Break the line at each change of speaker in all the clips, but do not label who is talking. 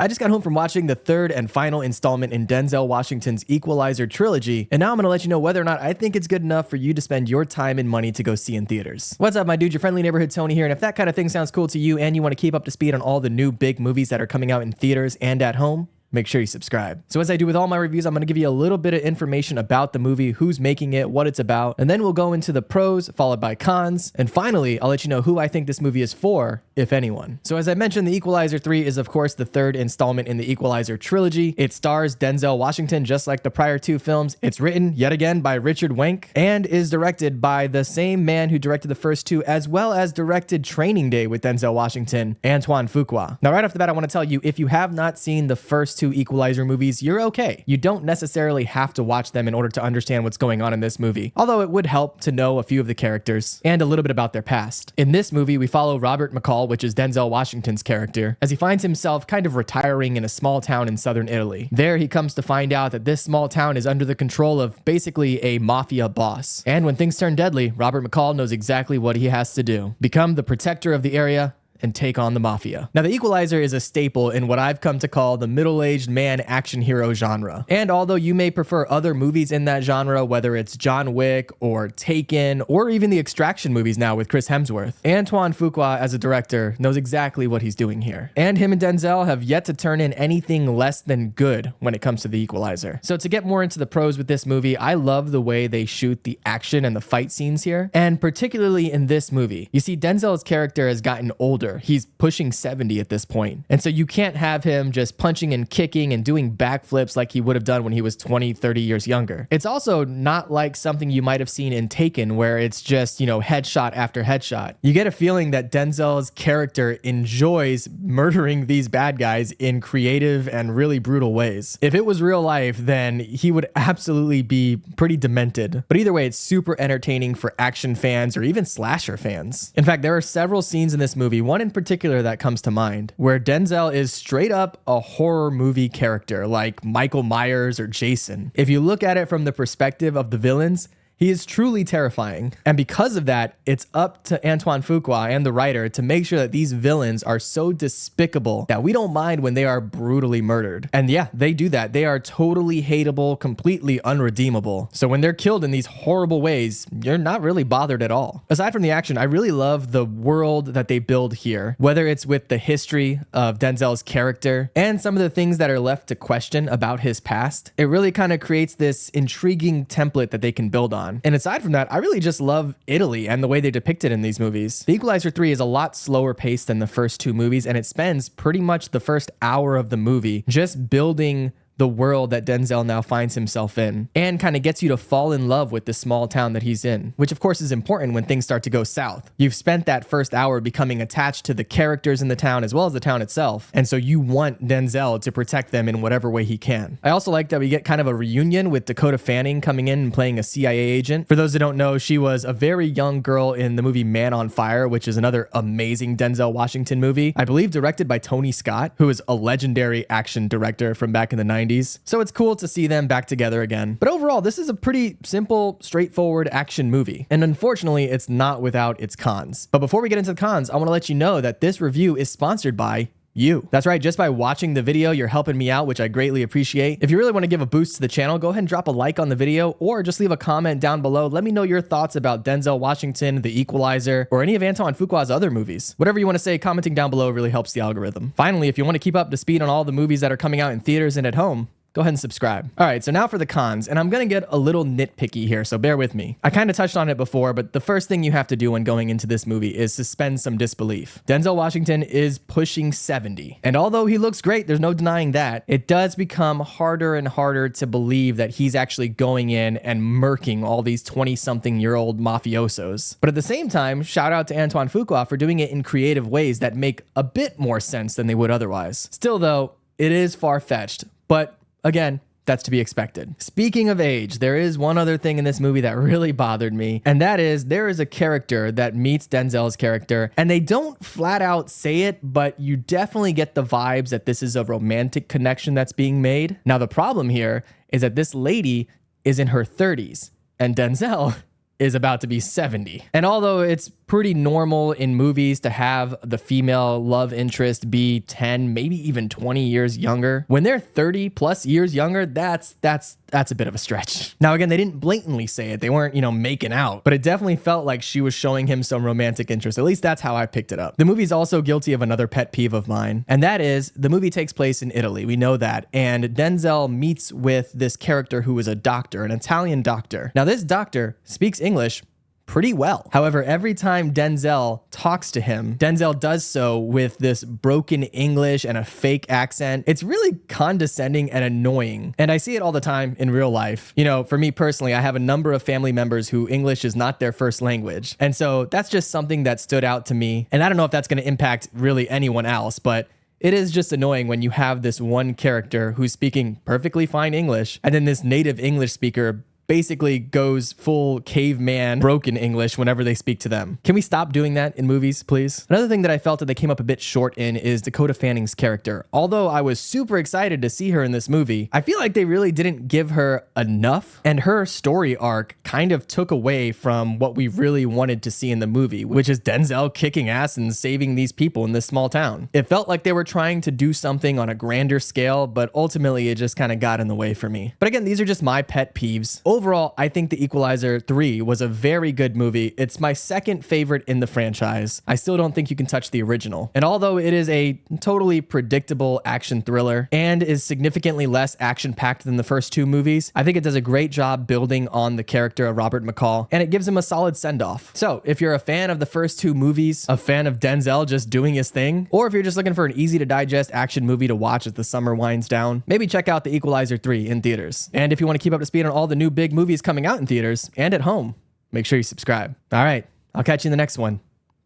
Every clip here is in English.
I just got home from watching the third and final installment in Denzel Washington's Equalizer trilogy, and now I'm gonna let you know whether or not I think it's good enough for you to spend your time and money to go see in theaters. What's up, my dude? Your friendly neighborhood Tony here, and if that kind of thing sounds cool to you and you want to keep up to speed on all the new big movies that are coming out in theaters and at home, make sure you subscribe. So as I do with all my reviews, I'm going to give you a little bit of information about the movie, who's making it, what it's about, and then we'll go into the pros, followed by cons, and finally, I'll let you know who I think this movie is for, if anyone. So as I mentioned, The Equalizer 3 is of course the third installment in the Equalizer trilogy. It stars Denzel Washington just like the prior two films. It's written, yet again, by Richard Wenk, and is directed by the same man who directed the first two, as well as directed Training Day with Denzel Washington, Antoine Fuqua. Now right off the bat, I want to tell you, if you have not seen the first two Equalizer movies, you're okay. You don't necessarily have to watch them in order to understand what's going on in this movie, although it would help to know a few of the characters and a little bit about their past. In this movie, we follow Robert McCall, which is Denzel Washington's character, as he finds himself kind of retiring in a small town in southern Italy. There, he comes to find out that this small town is under the control of basically a mafia boss. And when things turn deadly, Robert McCall knows exactly what he has to do: become the protector of the area and take on the mafia. Now, The Equalizer is a staple in what I've come to call the middle-aged man action hero genre. And although you may prefer other movies in that genre, whether it's John Wick or Taken, or even the Extraction movies now with Chris Hemsworth, Antoine Fuqua as a director knows exactly what he's doing here. And him and Denzel have yet to turn in anything less than good when it comes to The Equalizer. So to get more into the pros with this movie, I love the way they shoot the action and the fight scenes here. And particularly in this movie, you see Denzel's character has gotten older. He's pushing 70 at this point. And so you can't have him just punching and kicking and doing backflips like he would have done when he was 20, 30 years younger. It's also not like something you might have seen in Taken, where it's just, headshot after headshot. You get a feeling that Denzel's character enjoys murdering these bad guys in creative and really brutal ways. If it was real life, then he would absolutely be pretty demented. But either way, it's super entertaining for action fans or even slasher fans. In fact, there are several scenes in this movie, one in particular that comes to mind, where Denzel is straight up a horror movie character like Michael Myers or Jason. If you look at it from the perspective of the villains, he is truly terrifying. And because of that, it's up to Antoine Fuqua and the writer to make sure that these villains are so despicable that we don't mind when they are brutally murdered. And yeah, they do that. They are totally hateable, completely unredeemable. So when they're killed in these horrible ways, you're not really bothered at all. Aside from the action, I really love the world that they build here, whether it's with the history of Denzel's character and some of the things that are left to question about his past. It really kind of creates this intriguing template that they can build on. And aside from that, I really just love Italy and the way they depict it in these movies. The Equalizer 3 is a lot slower paced than the first two movies, and it spends pretty much the first hour of the movie just building the world that Denzel now finds himself in, and kind of gets you to fall in love with the small town that he's in, which of course is important when things start to go south. You've spent that first hour becoming attached to the characters in the town as well as the town itself, and so you want Denzel to protect them in whatever way he can. I also like that we get kind of a reunion with Dakota Fanning coming in and playing a CIA agent. For those that don't know, she was a very young girl in the movie Man on Fire, which is another amazing Denzel Washington movie, I believe directed by Tony Scott, who is a legendary action director from back in the 90s. So it's cool to see them back together again. But overall, this is a pretty simple, straightforward action movie. And unfortunately, it's not without its cons. But before we get into the cons, I want to let you know that this review is sponsored by you. That's right, just by watching the video, you're helping me out, which I greatly appreciate. If you really want to give a boost to the channel, go ahead and drop a like on the video, or just leave a comment down below. Let me know your thoughts about Denzel Washington, The Equalizer, or any of Antoine Fuqua's other movies. Whatever you want to say, commenting down below really helps the algorithm. Finally, if you want to keep up to speed on all the movies that are coming out in theaters and at home, go ahead and subscribe. All right, so now for the cons, and I'm gonna get a little nitpicky here, so bear with me. I kind of touched on it before, but the first thing you have to do when going into this movie is suspend some disbelief. Denzel Washington is pushing 70, and although he looks great, there's no denying that, it does become harder and harder to believe that he's actually going in and murking all these 20-something-year-old mafiosos. But at the same time, shout out to Antoine Fuqua for doing it in creative ways that make a bit more sense than they would otherwise. Still though, it is far-fetched, but again, that's to be expected. Speaking of age, there is one other thing in this movie that really bothered me, and that is there is a character that meets Denzel's character, and they don't flat out say it, but you definitely get the vibes that this is a romantic connection that's being made. Now, the problem here is that this lady is in her 30s, and Denzel is about to be 70. And although it's pretty normal in movies to have the female love interest be 10, maybe even 20 years younger, when they're 30 plus years younger, that's a bit of a stretch. Now, again, they didn't blatantly say it. They weren't, making out, but it definitely felt like she was showing him some romantic interest. At least that's how I picked it up. The movie's also guilty of another pet peeve of mine, and that is the movie takes place in Italy. We know that. And Denzel meets with this character who is a doctor, an Italian doctor. Now, this doctor speaks English pretty well. However, every time Denzel talks to him, Denzel does so with this broken English and a fake accent. It's really condescending and annoying. And I see it all the time in real life. For me personally, I have a number of family members who English is not their first language. And so that's just something that stood out to me. And I don't know if that's going to impact really anyone else, but it is just annoying when you have this one character who's speaking perfectly fine English, and then this native English speaker basically goes full caveman broken English whenever they speak to them. Can we stop doing that in movies, please? Another thing that I felt that they came up a bit short in is Dakota Fanning's character. Although I was super excited to see her in this movie, I feel like they really didn't give her enough, and her story arc kind of took away from what we really wanted to see in the movie, which is Denzel kicking ass and saving these people in this small town. It felt like they were trying to do something on a grander scale, but ultimately it just kind of got in the way for me. But again, these are just my pet peeves. Overall, I think The Equalizer 3 was a very good movie. It's my second favorite in the franchise. I still don't think you can touch the original. And although it is a totally predictable action thriller and is significantly less action-packed than the first two movies, I think it does a great job building on the character of Robert McCall, and it gives him a solid send-off. So if you're a fan of the first two movies, a fan of Denzel just doing his thing, or if you're just looking for an easy-to-digest action movie to watch as the summer winds down, maybe check out The Equalizer 3 in theaters. And if you want to keep up to speed on all the new big movies coming out in theaters and at home, make sure you subscribe. All right, I'll catch you in the next one.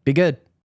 Be good.